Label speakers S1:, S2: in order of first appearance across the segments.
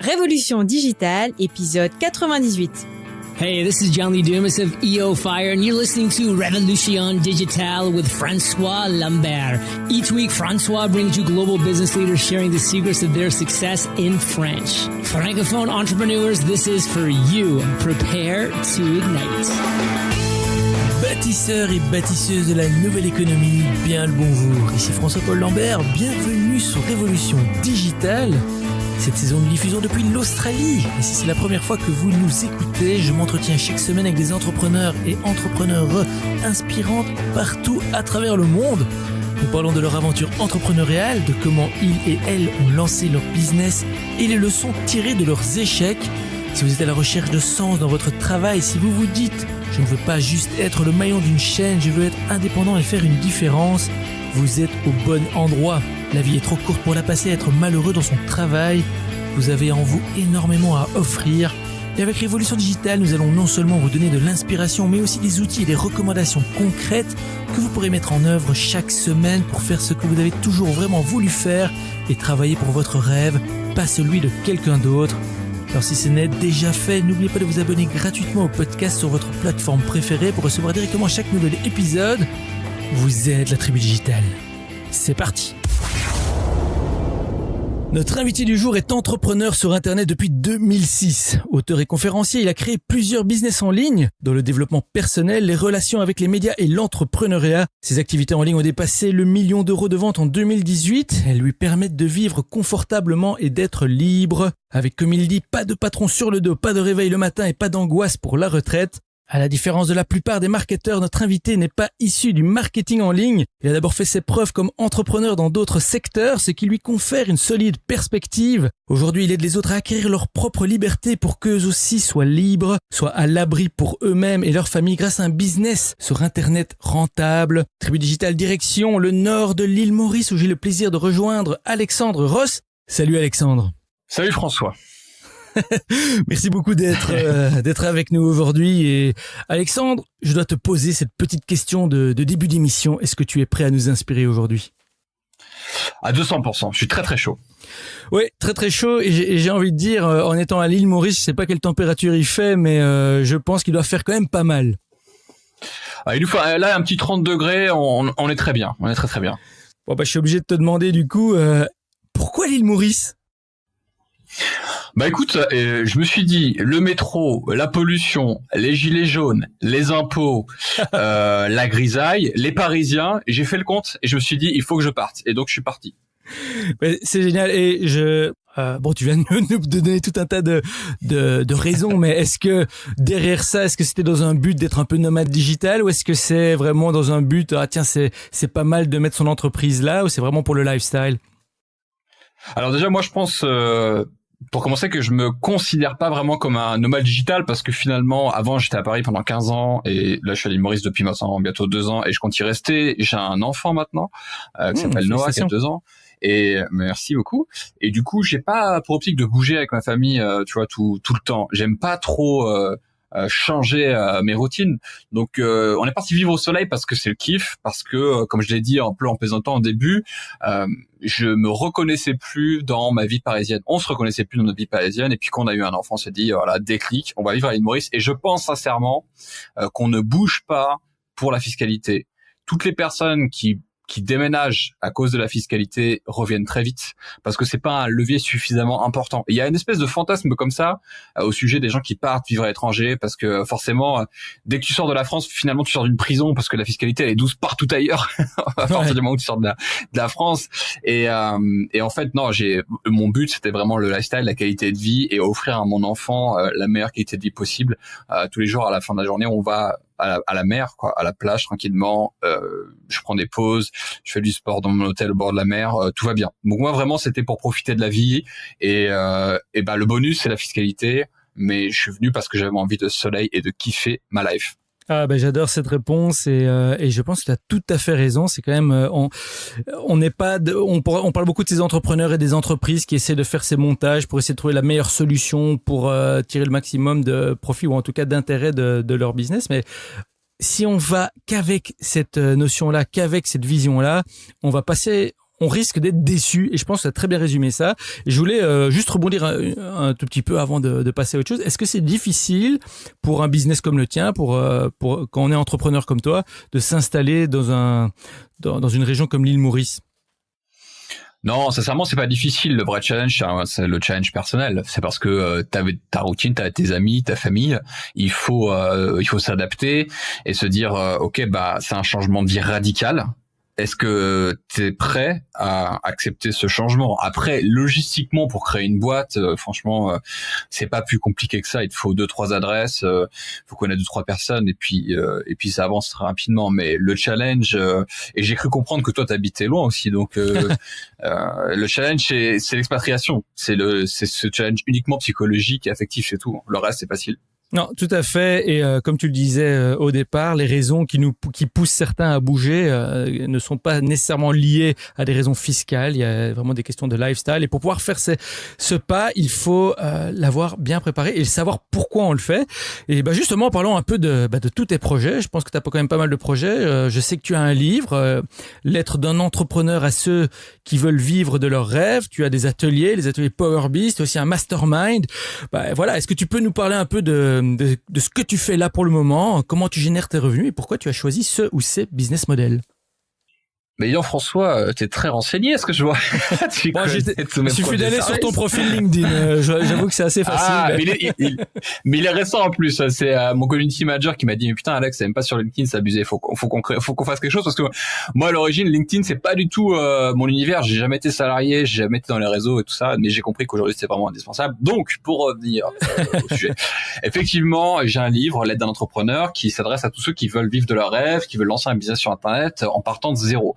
S1: Révolution digitale, épisode 98.
S2: Hey, this is John Lee Dumas of EO Fire, and you're listening to Revolution Digital with Francois Lambert. Each week, Francois brings you global business leaders sharing the secrets of their success in French. Francophone entrepreneurs, this is for you. Prepare to ignite.
S3: Bâtisseurs et bâtisseuses de la nouvelle économie, bien le bonjour. Ici François-Paul Lambert, bienvenue sur Révolution Digitale. Cette saison, nous diffusons depuis l'Australie. Et si c'est la première fois que vous nous écoutez, je m'entretiens chaque semaine avec des entrepreneurs et entrepreneurs inspirantes partout à travers le monde. Nous parlons de leur aventure entrepreneuriale, de comment ils et elles ont lancé leur business et les leçons tirées de leurs échecs. Si vous êtes à la recherche de sens dans votre travail, si vous vous dites « Je ne veux pas juste être le maillon d'une chaîne, je veux être indépendant et faire une différence », vous êtes au bon endroit. La vie est trop courte pour la passer à être malheureux dans son travail. Vous avez en vous énormément à offrir. Et avec Révolution Digitale, nous allons non seulement vous donner de l'inspiration, mais aussi des outils et des recommandations concrètes que vous pourrez mettre en œuvre chaque semaine pour faire ce que vous avez toujours vraiment voulu faire et travailler pour votre rêve, pas celui de quelqu'un d'autre. Alors si ce n'est déjà fait, n'oubliez pas de vous abonner gratuitement au podcast sur votre plateforme préférée pour recevoir directement chaque nouvel épisode. Vous êtes la tribu digitale. C'est parti. Notre invité du jour est entrepreneur sur Internet depuis 2006. Auteur et conférencier, il a créé plusieurs business en ligne dans le développement personnel, les relations avec les médias et l'entrepreneuriat. Ses activités en ligne ont dépassé le 1 million d'euros de ventes en 2018. Elles lui permettent de vivre confortablement et d'être libre. Avec, comme il dit, pas de patron sur le dos, pas de réveil le matin et pas d'angoisse pour la retraite. À la différence de la plupart des marketeurs, notre invité n'est pas issu du marketing en ligne. Il a d'abord fait ses preuves comme entrepreneur dans d'autres secteurs, ce qui lui confère une solide perspective. Aujourd'hui, il aide les autres à acquérir leur propre liberté pour qu'eux aussi soient libres, soient à l'abri pour eux-mêmes et leur famille grâce à un business sur Internet rentable. Tribu Digitale direction le nord de l'île Maurice où j'ai le plaisir de rejoindre Alexandre Ross. Salut Alexandre.
S4: Salut François.
S3: Merci beaucoup d'être avec nous aujourd'hui. Et Alexandre, je dois te poser cette petite question de début d'émission. Est-ce que tu es prêt à nous inspirer aujourd'hui ?
S4: À 200%. Je suis très très chaud.
S3: Oui, très très chaud. Et j'ai envie de dire, en étant à l'île Maurice, je sais pas quelle température il fait, mais je pense qu'il doit faire quand même pas mal.
S4: Il nous faut là un petit 30 degrés. On est très bien. On est très très bien.
S3: Bon je suis obligé de te demander du coup, pourquoi l'île Maurice ?
S4: Écoute, je me suis dit, le métro, la pollution, les gilets jaunes, les impôts, la grisaille, les Parisiens, j'ai fait le compte et je me suis dit, il faut que je parte. Et donc, je suis parti.
S3: C'est génial. Et tu viens de nous donner tout un tas de raisons, mais est-ce que derrière ça, est-ce que c'était dans un but d'être un peu nomade digital ou est-ce que c'est vraiment dans un but, c'est pas mal de mettre son entreprise là ou c'est vraiment pour le lifestyle?
S4: Alors déjà, moi, je pense, pour commencer, que je me considère pas vraiment comme un nomade digital parce que finalement, avant, j'étais à Paris pendant 15 ans et là, je suis à l'île Maurice depuis maintenant bientôt 2 ans et je compte y rester. J'ai un enfant maintenant qui s'appelle Noah, qui a 2 ans. Et merci beaucoup. Et du coup, j'ai pas pour optique de bouger avec ma famille, tout le temps. J'aime pas trop changer mes routines. Donc on est parti vivre au soleil parce que c'est le kiff, parce que comme je l'ai dit un peu en plaisantant au début, je me reconnaissais plus dans ma vie parisienne. On se reconnaissait plus dans notre vie parisienne et puis quand on a eu un enfant, on s'est dit voilà, déclic, on va vivre à l'île Maurice et je pense sincèrement qu'on ne bouge pas pour la fiscalité. Toutes les personnes qui déménagent à cause de la fiscalité reviennent très vite parce que c'est pas un levier suffisamment important. Et il y a une espèce de fantasme comme ça au sujet des gens qui partent vivre à l'étranger parce que forcément dès que tu sors de la France, finalement tu sors d'une prison parce que la fiscalité elle est douce partout ailleurs à partir du moment où tu sors de la France et en fait non, mon but c'était vraiment le lifestyle, la qualité de vie et offrir à mon enfant la meilleure qualité de vie possible. Tous les jours à la fin de la journée, on va à la mer, à la plage tranquillement, je prends des pauses, je fais du sport dans mon hôtel au bord de la mer, tout va bien. Donc moi vraiment c'était pour profiter de la vie et le bonus c'est la fiscalité, mais je suis venu parce que j'avais envie de soleil et de kiffer ma life.
S3: J'adore cette réponse et je pense que tu as tout à fait raison. C'est quand même on parle beaucoup de ces entrepreneurs et des entreprises qui essaient de faire ces montages pour essayer de trouver la meilleure solution pour tirer le maximum de profit ou en tout cas d'intérêt de leur business. Mais si on va qu'avec cette notion-là, qu'avec cette vision-là, on va passer on risque d'être déçu. Et je pense que tu as très bien résumé ça. Et je voulais juste rebondir un tout petit peu avant de passer à autre chose. Est-ce que c'est difficile pour un business comme le tien, pour quand on est entrepreneur comme toi, de s'installer dans une région comme l'île Maurice?
S4: Non, sincèrement, c'est pas difficile. Le vrai challenge, c'est le challenge personnel. C'est parce que t'as ta routine, t'as tes amis, ta famille. Il faut s'adapter et se dire, ok, bah c'est un changement de vie radical. Est-ce que t'es prêt à accepter ce changement? Après, logistiquement, pour créer une boîte, franchement, c'est pas plus compliqué que ça. Il te faut 2-3 adresses, faut connaître 2-3 personnes, et puis ça avance très rapidement. Mais le challenge, et j'ai cru comprendre que toi t'habitais loin aussi, donc le challenge c'est l'expatriation. C'est ce challenge uniquement psychologique et affectif, c'est tout. Le reste c'est facile.
S3: Non, tout à fait. Et comme tu le disais au départ, les raisons qui poussent certains à bouger ne sont pas nécessairement liées à des raisons fiscales. Il y a vraiment des questions de lifestyle. Et pour pouvoir faire ce pas, il faut l'avoir bien préparé et savoir pourquoi on le fait. Et bah justement, parlons un peu de tous tes projets. Je pense que tu as quand même pas mal de projets. Je sais que tu as un livre, Lettre d'un entrepreneur à ceux qui veulent vivre de leurs rêves. Tu as des ateliers, les ateliers Power Beast. Tu as aussi un mastermind. Bah voilà. Est-ce que tu peux nous parler un peu de ce que tu fais là pour le moment, comment tu génères tes revenus et pourquoi tu as choisi ce ou ces business models?
S4: Mais Jean-François, t'es très renseigné, est-ce que je vois?
S3: Moi, il suffit d'aller sur ton profil LinkedIn. J'avoue que c'est assez facile.
S4: Ah, mais il est récent en plus. C'est mon community manager qui m'a dit, mais putain, Alex, c'est même pas sur LinkedIn, c'est abusé. Faut qu'on fasse quelque chose, parce que moi, à l'origine, LinkedIn, c'est pas du tout mon univers. J'ai jamais été salarié, j'ai jamais été dans les réseaux et tout ça, mais j'ai compris qu'aujourd'hui, c'est vraiment indispensable. Donc, pour revenir au sujet, effectivement, j'ai un livre, L'aide d'un entrepreneur, qui s'adresse à tous ceux qui veulent vivre de leurs rêves, qui veulent lancer un business sur Internet en partant de zéro,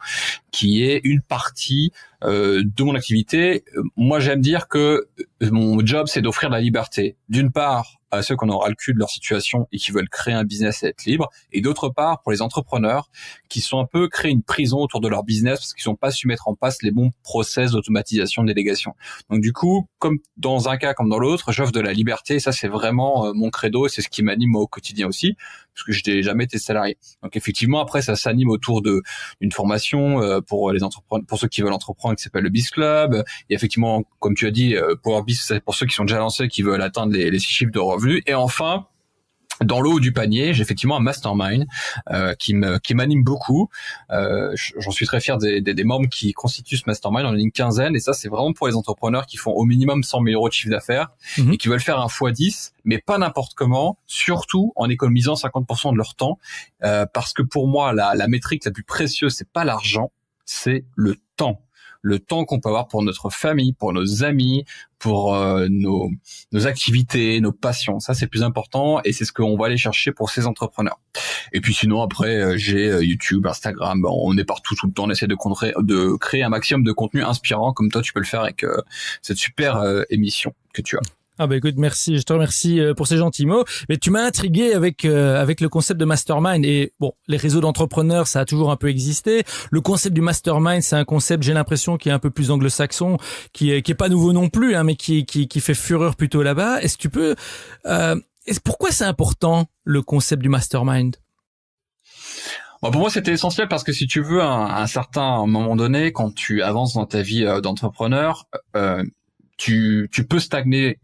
S4: qui est une partie de mon activité. Moi, j'aime dire que mon job, c'est d'offrir de la liberté. D'une part, à ceux qu'on aura le cul de leur situation et qui veulent créer un business et être libre, et d'autre part, pour les entrepreneurs qui sont un peu créés une prison autour de leur business parce qu'ils n'ont pas su mettre en place les bons process d'automatisation, de délégation. Donc du coup, comme dans un cas comme dans l'autre, j'offre de la liberté, et ça c'est vraiment mon credo, et c'est ce qui m'anime moi, au quotidien aussi, parce que je n'ai jamais été salarié. Donc effectivement, après ça s'anime autour d'une formation pour les entrepreneurs, pour ceux qui veulent entreprendre, qui s'appelle le Biz Club. Et effectivement, comme tu as dit, Power Biz, c'est pour ceux qui sont déjà lancés, qui veulent atteindre les 6 chiffres de revenus. Et enfin, dans le haut du panier, j'ai effectivement un mastermind qui m'anime beaucoup. J'en suis très fier des membres qui constituent ce mastermind. On est une quinzaine, et ça c'est vraiment pour les entrepreneurs qui font au minimum 100 000 euros de chiffre d'affaires et qui veulent faire un x10, mais pas n'importe comment, surtout en économisant 50% de leur temps, parce que pour moi la métrique la plus précieuse, c'est pas l'argent, c'est le temps. Le temps qu'on peut avoir pour notre famille, pour nos amis, pour nos activités, nos passions. Ça, c'est plus important, et c'est ce qu'on va aller chercher pour ces entrepreneurs. Et puis sinon, après, j'ai YouTube, Instagram, on est partout tout le temps, on essaie de créer un maximum de contenu inspirant, comme toi, tu peux le faire avec cette super émission que tu as.
S3: Ah bah écoute, merci, je te remercie pour ces gentils mots. Mais tu m'as intrigué avec le concept de mastermind. Et bon, les réseaux d'entrepreneurs, ça a toujours un peu existé. Le concept du mastermind, c'est un concept, j'ai l'impression, qui est un peu plus anglo-saxon, qui est pas nouveau non plus, hein, mais qui fait fureur plutôt là-bas. Est-ce que tu peux pourquoi c'est important, le concept du mastermind?
S4: Bon, pour moi, c'était essentiel parce que si tu veux, à un certain moment donné, quand tu avances dans ta vie d'entrepreneur, tu peux stagner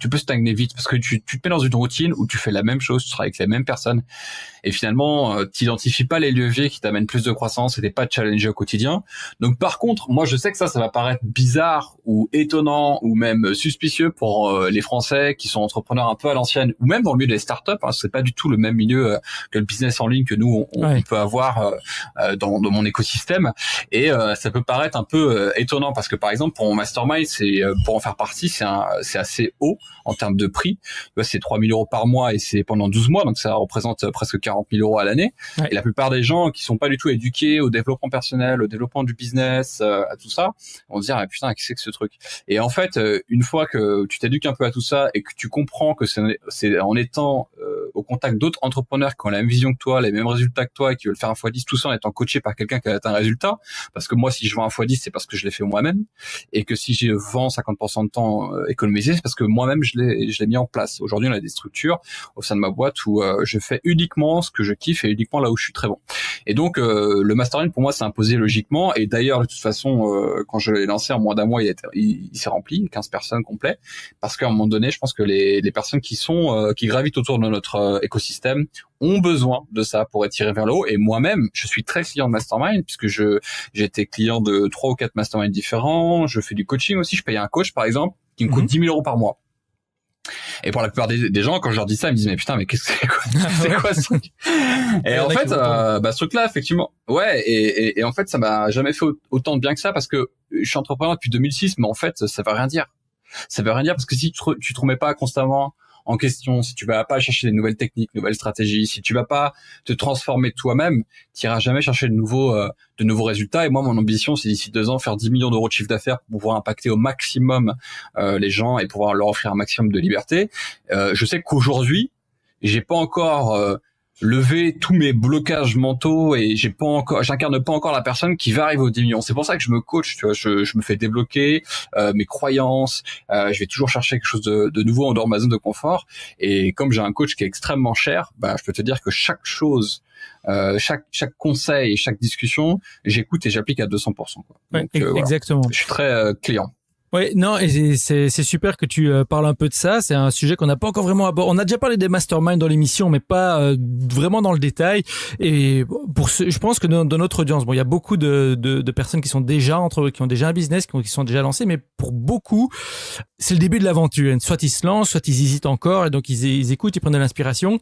S4: vite, parce que tu te mets dans une routine où tu fais la même chose, tu travailles avec les mêmes personnes, et finalement t'identifies pas les leviers qui t'amènent plus de croissance, et t'es pas challengé au quotidien. Donc par contre, moi je sais que ça va paraître bizarre ou étonnant ou même suspicieux pour les Français qui sont entrepreneurs un peu à l'ancienne, ou même dans le milieu des startups, hein, c'est pas du tout le même milieu que le business en ligne que nous on peut avoir dans mon écosystème, et ça peut paraître un peu étonnant, parce que par exemple pour mon mastermind, c'est pour en faire partie, c'est assez haut en termes de prix. C'est 3 000 euros par mois, et c'est pendant 12 mois, donc ça représente presque 40 000 euros à l'année. Ouais. Et la plupart des gens qui sont pas du tout éduqués au développement personnel, au développement du business, à tout ça, vont se dire, ah, putain, qu'est-ce que c'est que ce truc? Et en fait, une fois que tu t'éduques un peu à tout ça et que tu comprends que c'est en étant au contact d'autres entrepreneurs qui ont la même vision que toi, les mêmes résultats que toi et qui veulent faire un x10 tout ça en étant coaché par quelqu'un qui a atteint un résultat. Parce que moi, si je vends un x10, c'est parce que je l'ai fait moi-même, et que si je vends 50% de temps économisé, c'est parce que moi-même je l'ai mis en place. Aujourd'hui, on a des structures au sein de ma boîte où je fais uniquement ce que je kiffe et uniquement là où je suis très bon. Et donc le mastermind pour moi s'est imposé logiquement. Et d'ailleurs, de toute façon, quand je l'ai lancé en moins d'un mois, il s'est rempli, 15 personnes complets, parce qu'à un moment donné, je pense que les personnes qui gravitent autour de notre écosystème ont besoin de ça pour être tirés vers le haut. Et moi-même, je suis très client de mastermind, puisque j'ai été client de 3 ou 4 masterminds différents. Je fais du coaching aussi. Je paye un coach, par exemple, qui me coûte 10 000 € par mois. Et pour la plupart des gens, quand je leur dis ça, ils me disent mais putain, mais qu'est-ce que c'est quoi, c'est quoi ce truc? Et en fait, ce truc-là, effectivement, ouais. Et en fait, ça m'a jamais fait autant de bien que ça, parce que je suis entrepreneur depuis 2006, mais en fait, ça veut rien dire. Ça veut rien dire, parce que si tu te remets pas constamment en question, si tu vas pas chercher des nouvelles techniques, nouvelles stratégies, si tu vas pas te transformer toi-même, tu iras jamais chercher de nouveaux résultats. Et moi, mon ambition, c'est d'ici 2 ans faire 10 millions d'euros de chiffre d'affaires pour pouvoir impacter au maximum les gens et pouvoir leur offrir un maximum de liberté. Je sais qu'aujourd'hui, j'ai pas encore levé tous mes blocages mentaux et j'incarne pas encore la personne qui va arriver aux 10 millions. C'est pour ça que je me coach, tu vois, je me fais débloquer mes croyances, je vais toujours chercher quelque chose de nouveau en dehors de ma zone de confort. Et comme j'ai un coach qui est extrêmement cher, je peux te dire que chaque chose, chaque conseil et chaque discussion, j'écoute et j'applique à 200%, quoi.
S3: Ouais,
S4: Donc,
S3: exactement.
S4: Je suis très client.
S3: Oui, non, et c'est super que tu parles un peu de ça. C'est un sujet qu'on n'a pas encore vraiment abordé. On a déjà parlé des masterminds dans l'émission, mais pas vraiment dans le détail. Et je pense que dans notre audience, il y a beaucoup de personnes qui ont déjà un business, qui sont déjà lancés, mais pour beaucoup, c'est le début de l'aventure. Soit ils se lancent, soit ils hésitent encore, et donc ils écoutent, ils prennent de l'inspiration.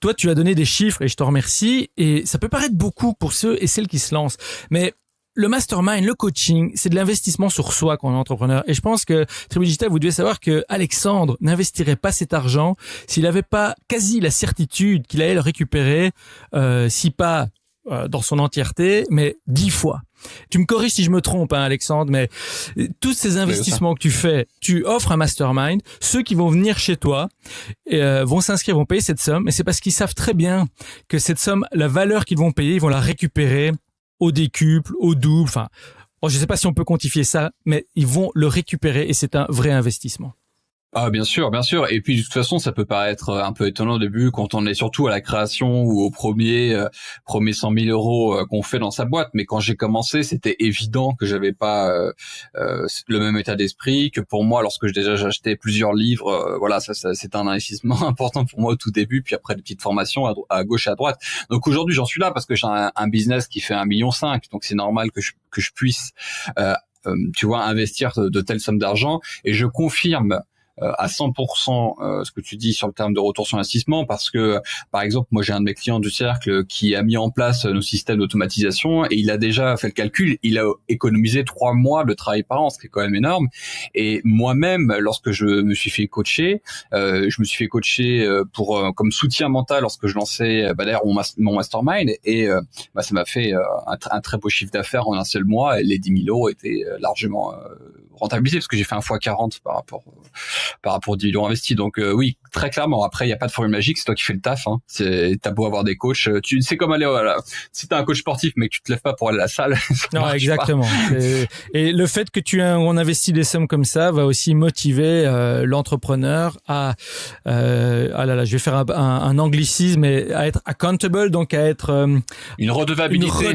S3: Toi, tu as donné des chiffres, et je t'en remercie. Et ça peut paraître beaucoup pour ceux et celles qui se lancent, mais le mastermind, le coaching, c'est de l'investissement sur soi quand on est entrepreneur. Et je pense que Tribu Digital, vous devez savoir que Alexandre n'investirait pas cet argent s'il n'avait pas quasi la certitude qu'il allait le récupérer, si pas dans son entièreté, mais 10 fois. Tu me corriges si je me trompe, Alexandre, mais tous ces investissements que tu fais, tu offres un mastermind, ceux qui vont venir chez toi vont s'inscrire, vont payer cette somme, et c'est parce qu'ils savent très bien que cette somme, la valeur qu'ils vont payer, ils vont la récupérer au décuple, au double, enfin, je ne sais pas si on peut quantifier ça, mais ils vont le récupérer et c'est un vrai investissement.
S4: Ah, bien sûr, bien sûr. Et puis, de toute façon, ça peut paraître un peu étonnant au début quand on est surtout à la création ou au premier 100 000 euros qu'on fait dans sa boîte. Mais quand j'ai commencé, c'était évident que j'avais pas le même état d'esprit que pour moi lorsque j'achetais plusieurs livres. Voilà, ça c'était un investissement important pour moi au tout début. Puis après, des petites formations à gauche et à droite. Donc aujourd'hui, j'en suis là parce que j'ai un business qui fait 1,5 million. Donc c'est normal que je puisse, tu vois, investir de telles sommes d'argent. Et je confirme à 100% ce que tu dis sur le terme de retour sur investissement, parce que par exemple moi j'ai un de mes clients du cercle qui a mis en place nos systèmes d'automatisation et il a déjà fait le calcul, il a économisé 3 mois de travail par an, ce qui est quand même énorme. Et moi-même, lorsque je me suis fait coacher, pour comme soutien mental lorsque je lançais d'ailleurs mon mastermind, et ça m'a fait un très beau chiffre d'affaires en un seul mois, et les 10 000 euros étaient largement rentabilisés parce que j'ai fait un x40 par rapport aux 10 millions investis. Donc oui, très clairement. Après, il y a pas de formule magique, c'est toi qui fais le taf. T'as beau avoir des coachs, c'est comme aller si t'as un coach sportif mais que tu te lèves pas pour aller à la salle.
S3: Non, exactement. Et le fait que on investit des sommes comme ça va aussi motiver l'entrepreneur à je vais faire un anglicisme, mais à être accountable, donc à être
S4: une redevabilité.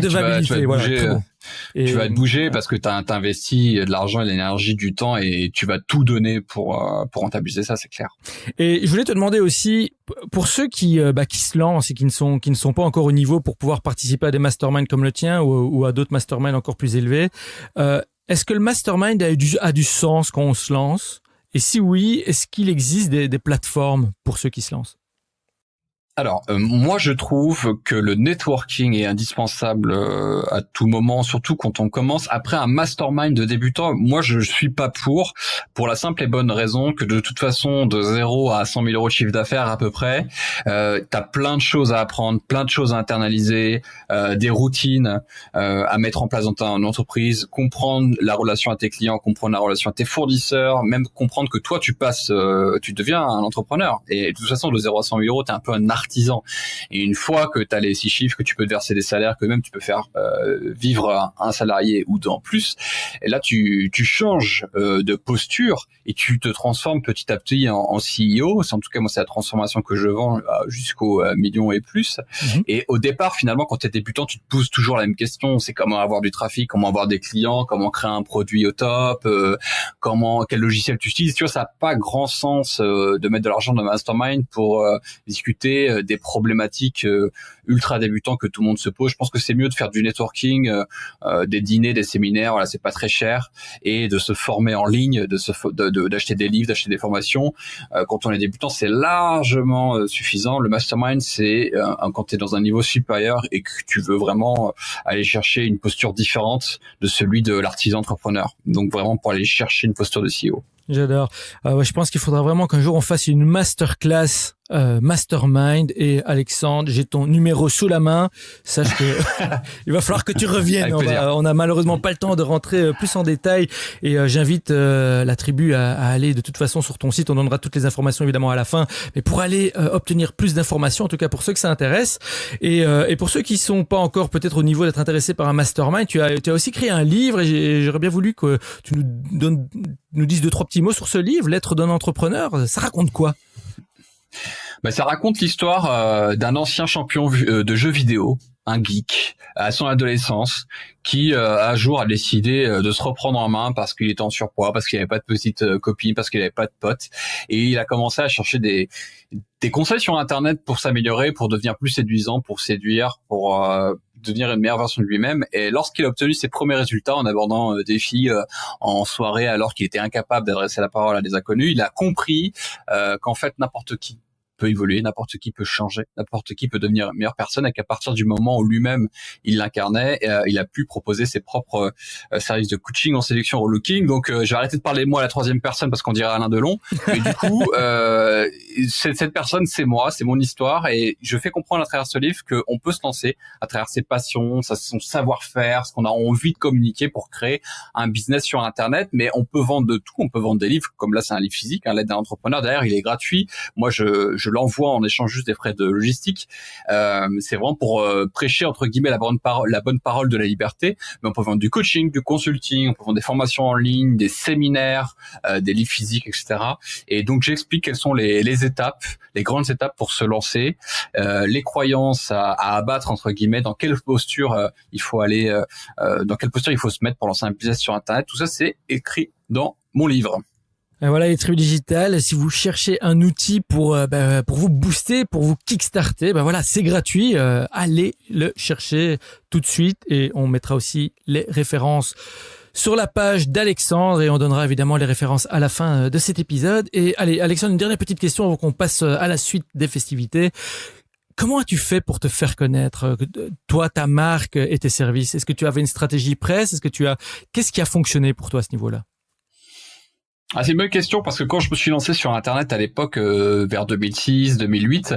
S4: Tu vas te bouger parce que t'as investi de l'argent et de l'énergie, du temps, et tu vas tout donner pour rentabiliser ça, c'est clair.
S3: Et je voulais te demander aussi, pour ceux qui se lancent et qui ne sont pas encore au niveau pour pouvoir participer à des masterminds comme le tien ou à d'autres masterminds encore plus élevés, est-ce que le mastermind a du sens quand on se lance? Et si oui, est-ce qu'il existe des plateformes pour ceux qui se lancent?
S4: Alors, moi, je trouve que le networking est indispensable à tout moment, surtout quand on commence. Après un mastermind de débutant, moi, je suis pas pour la simple et bonne raison que de toute façon, de 0 à 100 000 euros de chiffre d'affaires à peu près, t'as plein de choses à apprendre, plein de choses à internaliser, des routines à mettre en place dans ta entreprise, comprendre la relation à tes clients, comprendre la relation à tes fournisseurs, même comprendre que toi, tu deviens un entrepreneur. Et de toute façon, de 0 à 100 000 euros, t'es un peu un artisan. Et une fois que tu as les 6 chiffres, que tu peux te verser des salaires, que même tu peux faire vivre un salarié ou deux en plus, et là tu changes de posture et tu te transformes petit à petit en CEO. En tout cas, moi, c'est la transformation que je vends jusqu'au million et plus. Et au départ, finalement, quand tu es débutant, tu te poses toujours la même question. C'est comment avoir du trafic, comment avoir des clients, comment créer un produit au top, quel logiciel tu utilises. Tu vois, ça n'a pas grand sens de mettre de l'argent dans un mastermind pour discuter des problématiques ultra débutants que tout le monde se pose. Je pense que c'est mieux de faire du networking, des dîners, des séminaires, voilà, c'est pas très cher, et de se former en ligne, d'acheter des livres, d'acheter des formations. Quand on est débutant, c'est largement suffisant. Le mastermind, c'est quand tu es dans un niveau supérieur et que tu veux vraiment aller chercher une posture différente de celui de l'artisan entrepreneur. Donc vraiment pour aller chercher une posture de CEO.
S3: J'adore. Ouais, je pense qu'il faudra vraiment qu'un jour on fasse une masterclass mastermind. Et Alexandre, j'ai ton numéro sous la main. Sache que il va falloir que tu reviennes. On a malheureusement pas le temps de rentrer plus en détail. Et j'invite la tribu à aller de toute façon sur ton site. On donnera toutes les informations évidemment à la fin. Mais pour aller obtenir plus d'informations, en tout cas pour ceux que ça intéresse, et pour ceux qui sont pas encore peut-être au niveau d'être intéressés par un mastermind, tu as aussi créé un livre. Et j'aurais bien voulu que tu nous dises 2-3 petits mots sur ce livre, L'être d'un entrepreneur. Ça raconte quoi?
S4: Ça raconte l'histoire d'un ancien champion de jeux vidéo, un geek, à son adolescence, qui un jour a décidé de se reprendre en main parce qu'il était en surpoids, parce qu'il n'avait pas de petite copine, parce qu'il n'avait pas de potes, et il a commencé à chercher des conseils sur Internet pour s'améliorer, pour devenir plus séduisant, pour séduire, pour devenir une meilleure version de lui-même. Et lorsqu'il a obtenu ses premiers résultats en abordant des filles en soirée alors qu'il était incapable d'adresser la parole à des inconnus, il a compris qu'en fait n'importe qui peut évoluer, n'importe qui peut changer, n'importe qui peut devenir une meilleure personne, et qu'à partir du moment où lui-même il l'incarnait, il a pu proposer ses propres services de coaching en séduction, relooking. Donc je vais arrêter de parler de moi à la troisième personne parce qu'on dirait Alain Delon, mais du coup cette personne, c'est moi, c'est mon histoire, et je fais comprendre à travers ce livre qu'on peut se lancer à travers ses passions, son savoir-faire, ce qu'on a envie de communiquer pour créer un business sur Internet. Mais on peut vendre de tout, on peut vendre des livres, comme là c'est un livre physique, L'aide d'un entrepreneur, d'ailleurs il est gratuit. Moi je l'envoie en échange juste des frais de logistique. C'est vraiment pour prêcher entre guillemets la bonne parole de la liberté. Mais on peut vendre du coaching, du consulting, on peut vendre des formations en ligne, des séminaires, des livres physiques, etc. Et donc j'explique quelles sont les étapes, les grandes étapes pour se lancer, les croyances à abattre entre guillemets, dans quelle posture il faut aller, dans quelle posture il faut se mettre pour lancer un business sur Internet. Tout ça c'est écrit dans mon livre.
S3: Et voilà, les tribus digitales. Si vous cherchez un outil pour vous booster, pour vous kickstarter, voilà, c'est gratuit. Allez le chercher tout de suite, et on mettra aussi les références sur la page d'Alexandre, et on donnera évidemment les références à la fin de cet épisode. Et allez, Alexandre, une dernière petite question avant qu'on passe à la suite des festivités. Comment as-tu fait pour te faire connaître, toi, ta marque et tes services? Est-ce que tu avais une stratégie presse? Qu'est-ce qui a fonctionné pour toi à ce niveau-là?
S4: C'est une bonne question, parce que quand je me suis lancé sur Internet à l'époque, vers 2006, 2008,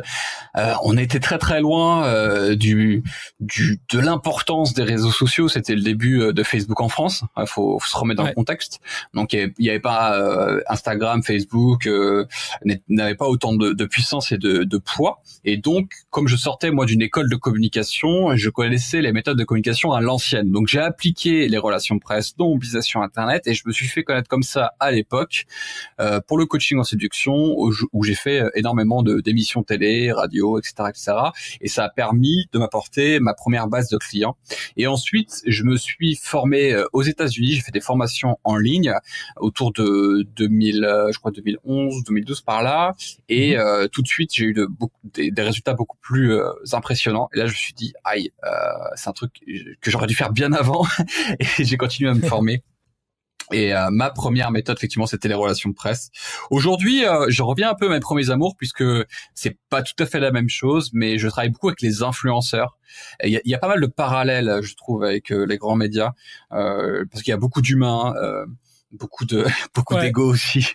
S4: on était très très loin de l'importance des réseaux sociaux. C'était le début de Facebook en France. Faut se remettre dans le contexte. Donc il y avait pas Instagram, Facebook n'avait pas autant de puissance et de poids. Et donc comme je sortais moi d'une école de communication, je connaissais les méthodes de communication à l'ancienne. Donc j'ai appliqué les relations presse dans mon business sur Internet, et je me suis fait connaître comme ça à l'époque. Pour le coaching en séduction, où j'ai fait énormément d'émissions télé, radio, etc., etc. Et ça a permis de m'apporter ma première base de clients. Et ensuite, je me suis formé aux États-Unis. J'ai fait des formations en ligne autour de 2011, 2012 par là. Et tout de suite, j'ai eu des résultats beaucoup plus impressionnants. Et là, je me suis dit, c'est un truc que j'aurais dû faire bien avant. Et j'ai continué à me former. Et ma première méthode, effectivement, c'était les relations de presse. Aujourd'hui, je reviens un peu à mes premiers amours, puisque c'est pas tout à fait la même chose, mais je travaille beaucoup avec les influenceurs. Il y a pas mal de parallèles, je trouve, avec les grands médias, parce qu'il y a beaucoup d'humains, beaucoup d'ego aussi,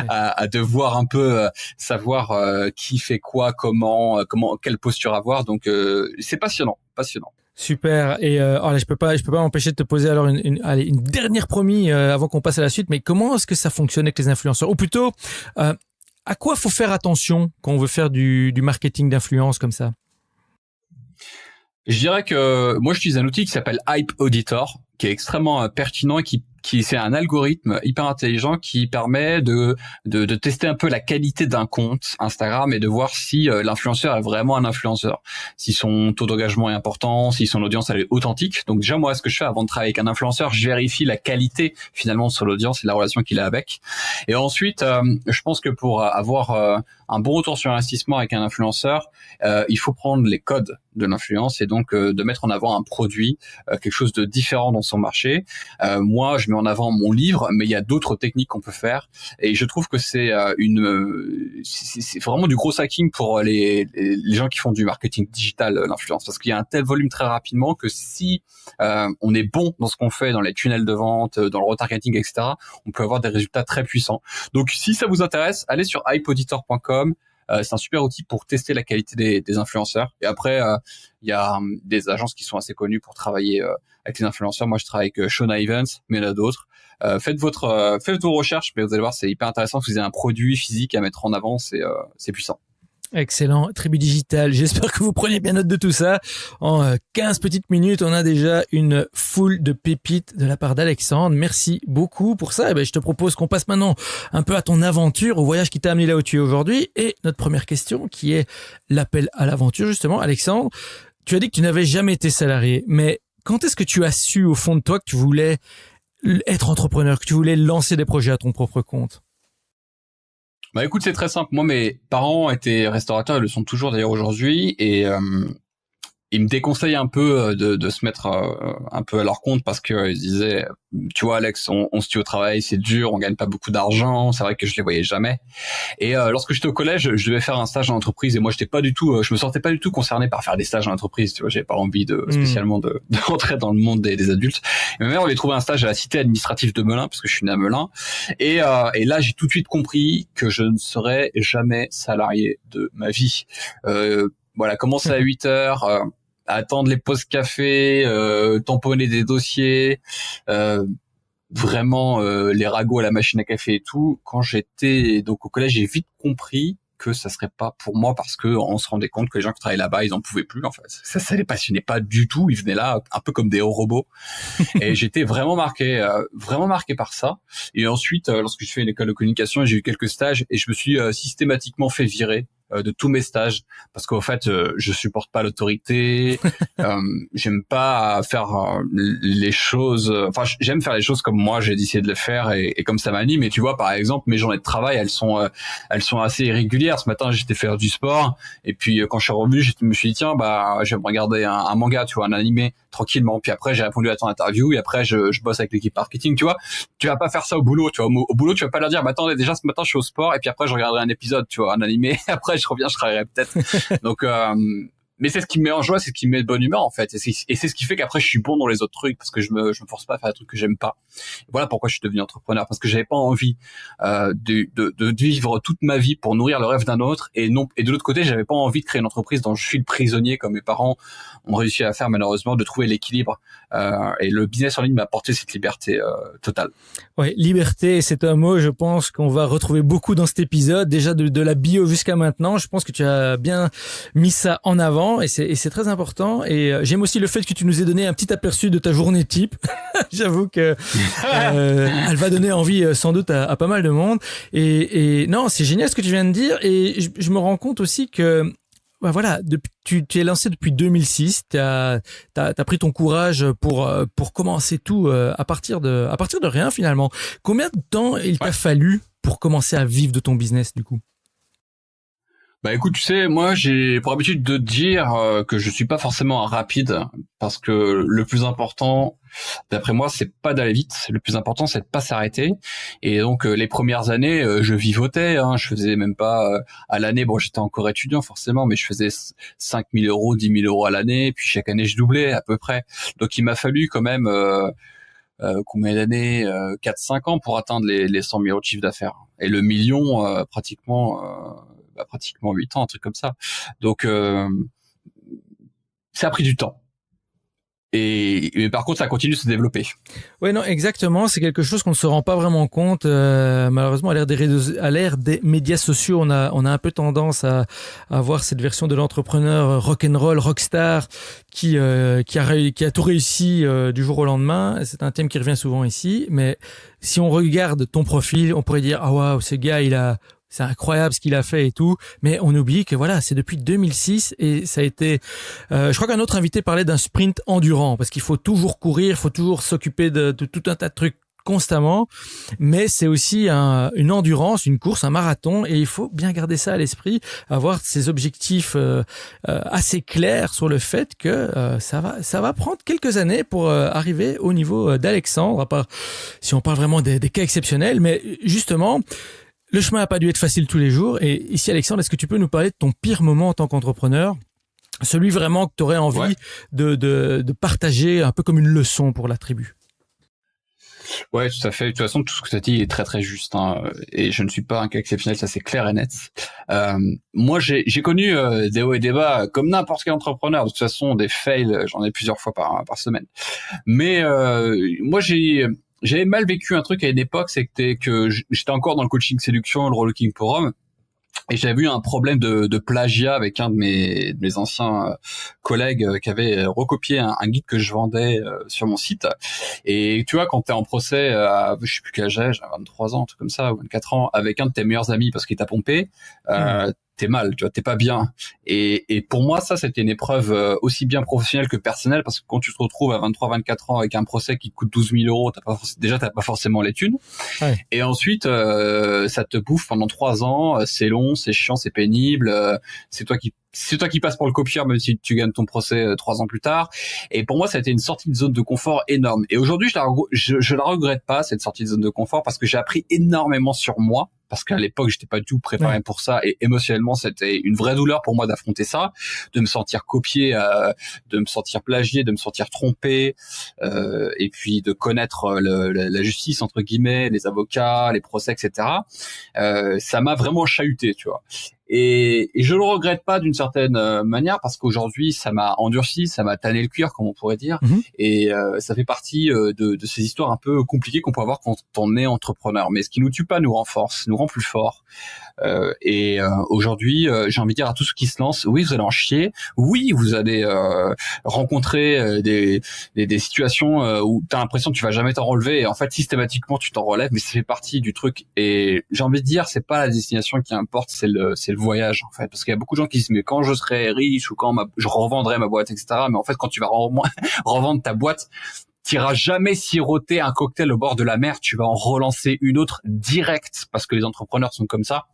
S4: à devoir un peu savoir qui fait quoi, comment, quelle posture avoir. Donc c'est passionnant.
S3: Super. Et alors là, je peux pas m'empêcher de te poser alors une dernière promis avant qu'on passe à la suite. Mais comment est-ce que ça fonctionne avec les influenceurs? Ou plutôt, à quoi faut faire attention quand on veut faire du marketing d'influence comme ça?
S4: Je dirais que moi, j'utilise un outil qui s'appelle Hype Auditor, qui est extrêmement pertinent et qui c'est un algorithme hyper intelligent qui permet de tester un peu la qualité d'un compte Instagram et de voir si l'influenceur est vraiment un influenceur, si son taux d'engagement est important, si son audience elle est authentique. Donc déjà moi, ce que je fais avant de travailler avec un influenceur, je vérifie la qualité finalement sur l'audience et la relation qu'il a avec. Et ensuite, je pense que pour avoir un bon retour sur investissement avec un influenceur, il faut prendre les codes de l'influence et donc de mettre en avant un produit, quelque chose de différent dans son marché. Moi, je mets en avant mon livre, mais il y a d'autres techniques qu'on peut faire et je trouve que c'est vraiment du gros hacking pour les gens qui font du marketing digital, l'influence, parce qu'il y a un tel volume très rapidement que si on est bon dans ce qu'on fait, dans les tunnels de vente, dans le retargeting, etc., on peut avoir des résultats très puissants. Donc si ça vous intéresse, allez sur hypeauditor.com. C'est un super outil pour tester la qualité des influenceurs. Et après, il y a des agences qui sont assez connues pour travailler avec les influenceurs. Moi, je travaille avec Shona Events, mais il y en a d'autres. Faites vos recherches, mais vous allez voir, c'est hyper intéressant. Si vous avez un produit physique à mettre en avant, c'est puissant.
S3: Excellent. Tribu Digital. J'espère que vous prenez bien note de tout ça. En 15 petites minutes, on a déjà une foule de pépites de la part d'Alexandre. Merci beaucoup pour ça. Je te propose qu'on passe maintenant un peu à ton aventure, au voyage qui t'a amené là où tu es aujourd'hui. Et notre première question, qui est l'appel à l'aventure, justement. Alexandre, tu as dit que tu n'avais jamais été salarié, mais quand est-ce que tu as su au fond de toi que tu voulais être entrepreneur, que tu voulais lancer des projets à ton propre compte?
S4: Bah écoute, c'est très simple. Moi, mes parents étaient restaurateurs, ils le sont toujours d'ailleurs aujourd'hui, et ils me déconseillaient un peu de se mettre un peu à leur compte parce que ils disaient, tu vois Alex, on se tue au travail, c'est dur, on gagne pas beaucoup d'argent. C'est vrai que je les voyais jamais. Et lorsque j'étais au collège, je devais faire un stage en entreprise et moi je me sentais pas du tout concerné par faire des stages en entreprise. Tu vois, j'avais pas envie spécialement de rentrer dans le monde des adultes. Et ma mère avait trouvé un stage à la cité administrative de Melun parce que je suis né à Melun. Et là j'ai tout de suite compris que je ne serais jamais salarié de ma vie. Voilà, commencer à 8 heures. Attendre les pauses café, tamponner des dossiers, vraiment les ragots à la machine à café et tout. Quand j'étais donc au collège, j'ai vite compris que ça serait pas pour moi parce que on se rendait compte que les gens qui travaillaient là-bas, ils en pouvaient plus en fait. Ça les passionnait pas du tout. Ils venaient là un peu comme des robots. Et j'étais vraiment marqué par ça. Et ensuite, lorsque je fais une école de communication, j'ai eu quelques stages et je me suis systématiquement fait virer de tous mes stages parce qu'en fait je supporte pas l'autorité. J'aime pas faire les choses, enfin j'aime faire les choses comme moi j'ai décidé de les faire et comme ça m'anime. Et tu vois, par exemple, mes journées de travail elles sont assez irrégulières. Ce matin j'étais faire du sport et puis quand je suis revenu je me suis dit tiens je vais me regarder un manga, tu vois, un animé tranquillement. Puis après j'ai répondu à ton interview et après je bosse avec l'équipe marketing. Tu vois, tu vas pas faire ça au boulot, tu vois. Au boulot tu vas pas leur dire attends, déjà ce matin je suis au sport et puis après je regarderai un épisode, tu vois, un animé. Après je reviens, je travaillerai peut-être. Donc mais c'est ce qui me met en joie, c'est ce qui me met de bonne humeur en fait, et c'est ce qui fait qu'après je suis bon dans les autres trucs parce que je me force pas à faire des trucs que j'aime pas. Voilà pourquoi je suis devenu entrepreneur, parce que j'avais pas envie de vivre toute ma vie pour nourrir le rêve d'un autre, et de l'autre côté j'avais pas envie de créer une entreprise dont je suis le prisonnier comme mes parents ont réussi à faire malheureusement, de trouver l'équilibre. Et le business en ligne m'a apporté cette liberté totale.
S3: Ouais, liberté, c'est un mot, je pense qu'on va retrouver beaucoup dans cet épisode. Déjà de la bio jusqu'à maintenant, je pense que tu as bien mis ça en avant. Et c'est très important. Et j'aime aussi le fait que tu nous aies donné un petit aperçu de ta journée type. J'avoue que elle va donner envie sans doute à pas mal de monde. Et non, c'est génial ce que tu viens de dire. Et je me rends compte aussi que voilà, tu es lancé depuis 2006. T'as pris ton courage pour commencer tout à partir de rien finalement. Combien de temps il t'a fallu pour commencer à vivre de ton business du coup?
S4: Bah écoute, tu sais, moi j'ai pour habitude de dire que je suis pas forcément un rapide parce que le plus important, d'après moi, c'est pas d'aller vite. Le plus important, c'est de pas s'arrêter. Et donc les premières années, je vivotais. Je faisais même pas à l'année. Bon, j'étais encore étudiant forcément, mais je faisais 5 000 euros, 10 000 euros à l'année. Puis chaque année, je doublais à peu près. Donc il m'a fallu quand même combien d'années 4-5 ans pour atteindre les 100 000 euros de chiffre d'affaires. Et le million, pratiquement 8 ans, un truc comme ça. Donc, ça a pris du temps. Mais par contre, ça continue de se développer.
S3: Ouais, non, exactement. C'est quelque chose qu'on ne se rend pas vraiment compte. Malheureusement, à l'ère des médias sociaux, on a un peu tendance à voir cette version de l'entrepreneur rock'n'roll, rockstar, qui a tout réussi du jour au lendemain. C'est un thème qui revient souvent ici. Mais si on regarde ton profil, on pourrait dire, ah waouh, ce gars, c'est incroyable ce qu'il a fait et tout, mais on oublie que voilà, c'est depuis 2006 et ça a été. Je crois qu'un autre invité parlait d'un sprint endurant parce qu'il faut toujours courir, il faut toujours s'occuper de tout un tas de trucs constamment, mais c'est aussi une endurance, une course, un marathon et il faut bien garder ça à l'esprit, avoir ces objectifs assez clairs sur le fait que ça va prendre quelques années pour arriver au niveau d'Alexandre, à part si on parle vraiment des cas exceptionnels, mais justement. Le chemin n'a pas dû être facile tous les jours. Et ici, Alexandre, est-ce que tu peux nous parler de ton pire moment en tant qu'entrepreneur ? Celui vraiment que tu aurais envie de partager un peu comme une leçon pour la tribu.
S4: Ouais, tout à fait. De toute façon, tout ce que tu as dit est très très juste. Et je ne suis pas un cas exceptionnel, ça c'est clair et net. Moi, j'ai connu des hauts et des bas comme n'importe quel entrepreneur. De toute façon, des fails, j'en ai plusieurs fois par semaine. Mais moi, j'avais mal vécu un truc à une époque, c'était que j'étais encore dans le coaching séduction, le relooking pour hommes, et j'avais eu un problème de plagiat avec un de mes anciens collègues qui avait recopié un guide que je vendais sur mon site. Et tu vois, quand t'es en procès, je sais plus quel âge j'ai 23 ans, tout comme ça, ou 24 ans, avec un de tes meilleurs amis parce qu'il t'a pompé, t'es mal, tu vois, t'es pas bien. Et pour moi, ça, c'était une épreuve aussi bien professionnelle que personnelle, parce que quand tu te retrouves à 23-24 ans avec un procès qui te coûte 12 000 euros, t'as pas forcément les thunes. Ouais. Et ensuite, ça te bouffe pendant 3 ans, c'est long, c'est chiant, c'est pénible, c'est toi qui passes pour le copieur, même si tu gagnes ton procès 3 ans plus tard. Et pour moi, ça a été une sortie de zone de confort énorme. Et aujourd'hui, je la regrette pas, cette sortie de zone de confort, parce que j'ai appris énormément sur moi. Parce qu'à l'époque, j'étais pas du tout préparé pour ça, et émotionnellement, c'était une vraie douleur pour moi d'affronter ça, de me sentir copié, de me sentir plagié, de me sentir trompé, et puis de connaître la justice entre guillemets, les avocats, les procès, etc. Ça m'a vraiment chahuté, tu vois. Et je le regrette pas d'une certaine manière, parce qu'aujourd'hui ça m'a endurci, ça m'a tanné le cuir, comme on pourrait dire, et ça fait partie de ces histoires un peu compliquées qu'on peut avoir quand on est entrepreneur. Mais ce qui nous tue pas nous renforce, nous rend plus fort. Aujourd'hui, j'ai envie de dire à tous ceux qui se lancent, oui, vous allez en chier, oui, vous allez rencontrer des situations où t'as l'impression que tu vas jamais t'en relever, et en fait systématiquement tu t'en relèves, mais ça fait partie du truc. Et j'ai envie de dire, c'est pas la destination qui importe, c'est le voyage, en fait, parce qu'il y a beaucoup de gens qui disent, mais quand je serai riche, ou quand je revendrai ma boîte, etc. Mais en fait, quand tu vas revendre ta boîte, t'iras jamais siroter un cocktail au bord de la mer, tu vas en relancer une autre direct, parce que les entrepreneurs sont comme ça,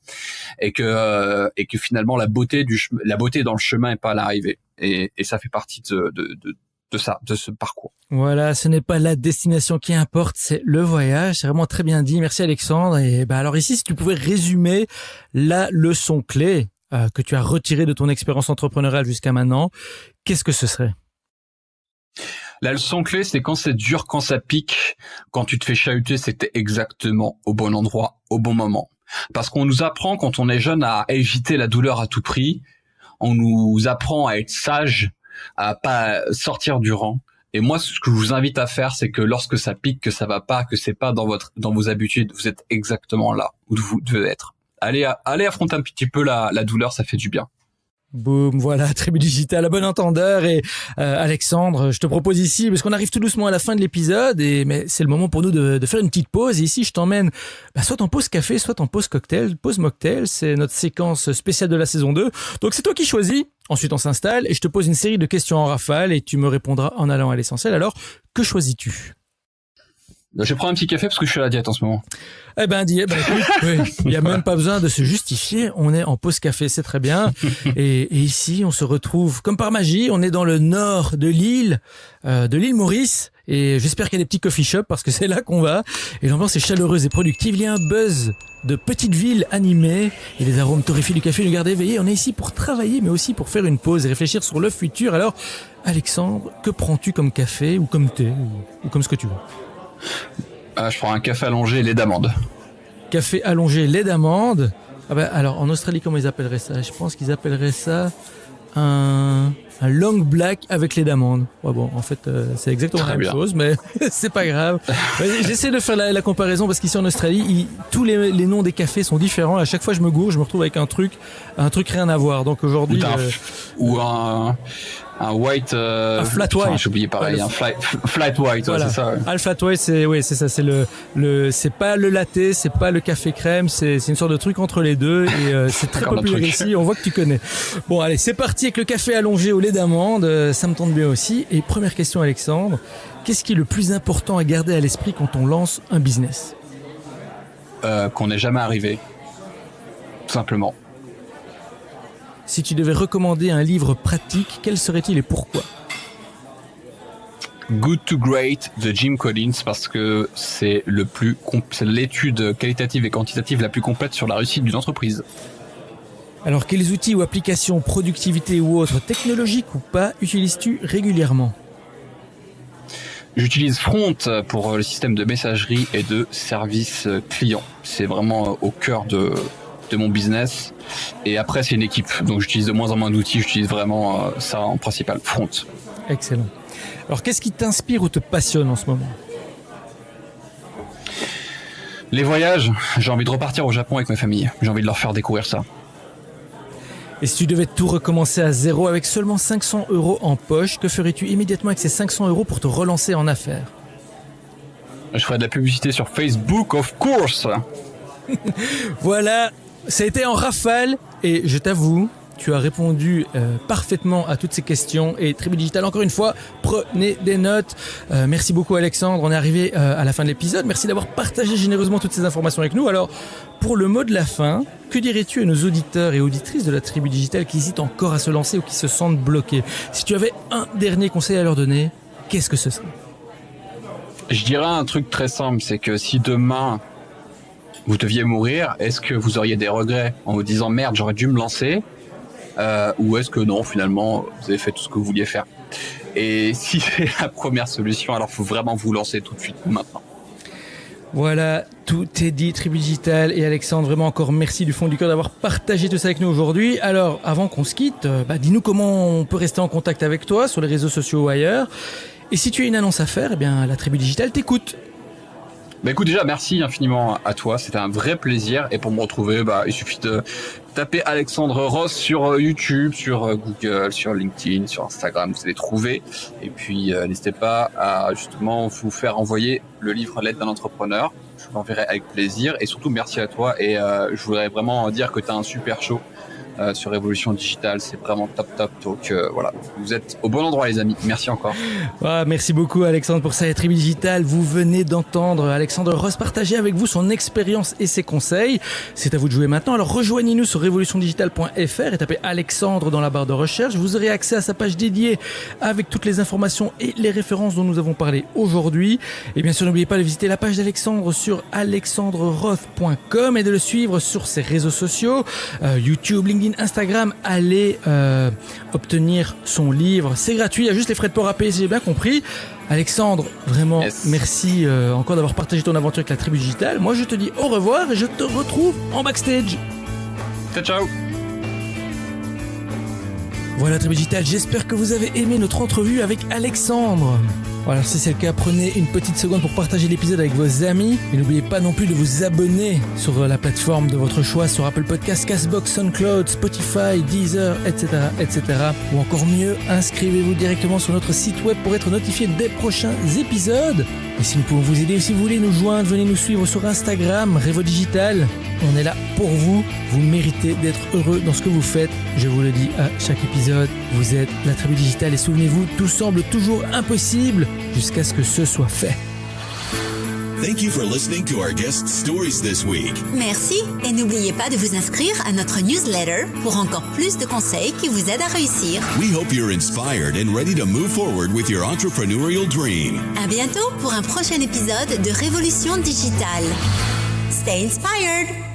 S4: et que finalement la beauté dans le chemin et pas à l'arrivée, et ça fait partie de ce parcours.
S3: Voilà, ce n'est pas la destination qui importe, c'est le voyage. C'est vraiment très bien dit. Merci Alexandre. Et alors ici, si tu pouvais résumer la leçon clé que tu as retirée de ton expérience entrepreneuriale jusqu'à maintenant, qu'est-ce que ce serait ?
S4: La leçon clé, c'est quand c'est dur, quand ça pique, quand tu te fais chahuter, c'était exactement au bon endroit, au bon moment. Parce qu'on nous apprend quand on est jeune à éviter la douleur à tout prix. On nous apprend à être sage, à pas sortir du rang. Et moi, ce que je vous invite à faire, c'est que lorsque ça pique, que ça va pas, que c'est pas dans vos habitudes, vous êtes exactement là où vous devez être. Allez affronter un petit peu la douleur, ça fait du bien.
S3: Boum, voilà, Tribu Digital, à bon entendeur. Et Alexandre, je te propose ici, parce qu'on arrive tout doucement à la fin de l'épisode, mais c'est le moment pour nous de faire une petite pause. Et ici, je t'emmène soit en pause café, soit en pause cocktail. Pause mocktail, c'est notre séquence spéciale de la saison 2. Donc c'est toi qui choisis. Ensuite, on s'installe et je te pose une série de questions en rafale et tu me répondras en allant à l'essentiel. Alors, que choisis-tu ?
S4: Je vais prendre un petit café parce que je suis à la diète en ce moment.
S3: Écoute, oui, il y a même pas besoin de se justifier. On est en pause café, c'est très bien. Et ici, on se retrouve comme par magie. On est dans le nord de l'île Maurice. Et j'espère qu'il y a des petits coffee shops parce que c'est là qu'on va. Et l'ambiance est chaleureuse et productive. Il y a un buzz de petites villes animées et les arômes torréfiés du café nous gardent éveillés. On est ici pour travailler, mais aussi pour faire une pause et réfléchir sur le futur. Alors, Alexandre, que prends-tu comme café ou comme thé ou comme ce que tu veux?
S4: Je prends un café allongé lait d'amande.
S3: Café allongé lait d'amande. Alors, en Australie, comment ils appelleraient ça? Je pense qu'ils appelleraient ça un long black avec lait d'amande. Ouais, bon, en fait, c'est exactement la même chose, mais c'est pas grave. J'essaie de faire la comparaison parce qu'ici en Australie, tous les noms des cafés sont différents. À chaque fois, je me gourre, je me retrouve avec un truc rien à voir. Donc aujourd'hui,
S4: ou un white,
S3: un flat white.
S4: J'ai oublié pareil, un flat white,
S3: voilà.
S4: Ouais, c'est ça. Ouais.
S3: Le flat white, c'est ça, c'est c'est pas le latte, c'est pas le café crème, c'est une sorte de truc entre les deux et c'est très populaire ici. On voit que tu connais. Bon, allez, c'est parti avec le café allongé au lait d'amande. Ça me tente bien aussi. Et première question, Alexandre, qu'est-ce qui est le plus important à garder à l'esprit quand on lance un business?
S4: Qu'on n'est jamais arrivé, tout simplement.
S3: Si tu devais recommander un livre pratique, quel serait-il et pourquoi?
S4: Good to Great de Jim Collins parce que c'est c'est l'étude qualitative et quantitative la plus complète sur la réussite d'une entreprise.
S3: Alors, quels outils ou applications, productivité ou autres, technologiques ou pas, utilises-tu régulièrement?
S4: J'utilise Front pour le système de messagerie et de service client. C'est vraiment au cœur de mon business. Et après, c'est une équipe. Donc, j'utilise de moins en moins d'outils. J'utilise vraiment ça en principal, Front.
S3: Excellent. Alors, qu'est-ce qui t'inspire ou te passionne en ce moment?
S4: Les voyages. J'ai envie de repartir au Japon avec ma famille. J'ai envie de leur faire découvrir ça.
S3: Et si tu devais tout recommencer à zéro avec seulement 500 € en poche, que ferais-tu immédiatement avec ces 500 € pour te relancer en affaires?
S4: Je ferais de la publicité sur Facebook, of course.
S3: Voilà, ça a été en rafale et je t'avoue, tu as répondu parfaitement à toutes ces questions. Et Tribu Digital, encore une fois, prenez des notes. Merci beaucoup Alexandre, on est arrivé à la fin de l'épisode. Merci d'avoir partagé généreusement toutes ces informations avec nous. Alors, pour le mot de la fin, que dirais-tu à nos auditeurs et auditrices de la Tribu Digital qui hésitent encore à se lancer ou qui se sentent bloqués? Si tu avais un dernier conseil à leur donner, qu'est-ce que ce serait?
S4: Je dirais un truc très simple, c'est que si demain vous deviez mourir, est-ce que vous auriez des regrets en vous disant merde, j'aurais dû me lancer, ou est-ce que non, finalement, vous avez fait tout ce que vous vouliez faire? Et si c'est la première solution, alors faut vraiment vous lancer tout de suite, maintenant.
S3: Voilà, tout est dit, Tribu Digital. Et Alexandre, vraiment encore merci du fond du cœur d'avoir partagé tout ça avec nous aujourd'hui. Alors, avant qu'on se quitte, dis-nous comment on peut rester en contact avec toi sur les réseaux sociaux ou ailleurs. Et si tu as une annonce à faire, la Tribu Digital t'écoute.
S4: Écoute, déjà, merci infiniment à toi. C'était un vrai plaisir. Et pour me retrouver, il suffit de taper Alexandre Ross sur YouTube, sur Google, sur LinkedIn, sur Instagram. Vous allez trouver. Et puis, n'hésitez pas à justement vous faire envoyer le livre L'aide d'un entrepreneur. Je vous l'enverrai avec plaisir. Et surtout, merci à toi. Et je voudrais vraiment dire que tu as un super show sur Révolution Digitale, c'est vraiment top. Donc voilà, vous êtes au bon endroit les amis, merci encore.
S3: Merci beaucoup Alexandre pour ça. Tribu Digital, vous venez d'entendre Alexandre Ross partager avec vous son expérience et ses conseils. C'est à vous de jouer maintenant, alors rejoignez-nous sur révolutiondigitale.fr et tapez Alexandre dans la barre de recherche. Vous aurez accès à sa page dédiée avec toutes les informations et les références dont nous avons parlé aujourd'hui. Et bien sûr, n'oubliez pas de visiter la page d'Alexandre sur alexandreroth.com et de le suivre sur ses réseaux sociaux, YouTube, LinkedIn, Instagram. Allez obtenir son livre, c'est gratuit, il y a juste les frais de port à payer si j'ai bien compris. Alexandre, vraiment merci encore d'avoir partagé ton aventure avec la Tribu Digitale. Moi je te dis au revoir et je te retrouve en backstage.
S4: Ciao.
S3: Voilà Tribu Digital, j'espère que vous avez aimé notre entrevue avec Alexandre. Voilà, si c'est le cas, prenez une petite seconde pour partager l'épisode avec vos amis. Et n'oubliez pas non plus de vous abonner sur la plateforme de votre choix, sur Apple Podcasts, Castbox, SoundCloud, Spotify, Deezer, etc. Ou encore mieux, inscrivez-vous directement sur notre site web pour être notifié des prochains épisodes. Et si nous pouvons vous aider ou si vous voulez nous joindre, venez nous suivre sur Instagram, Revo Digital. On est là pour vous. Vous méritez d'être heureux dans ce que vous faites. Je vous le dis à chaque épisode, vous êtes la Tribu Digitale et souvenez-vous, tout semble toujours impossible jusqu'à ce que ce soit fait.
S5: Thank you for listening to our guest stories this week.
S6: Merci et n'oubliez pas de vous inscrire à notre newsletter pour encore plus de conseils qui vous aident à réussir.
S5: We hope you're inspired and ready to move forward with your entrepreneurial dream.
S6: À bientôt pour un prochain épisode de Révolution Digitale. Stay inspired!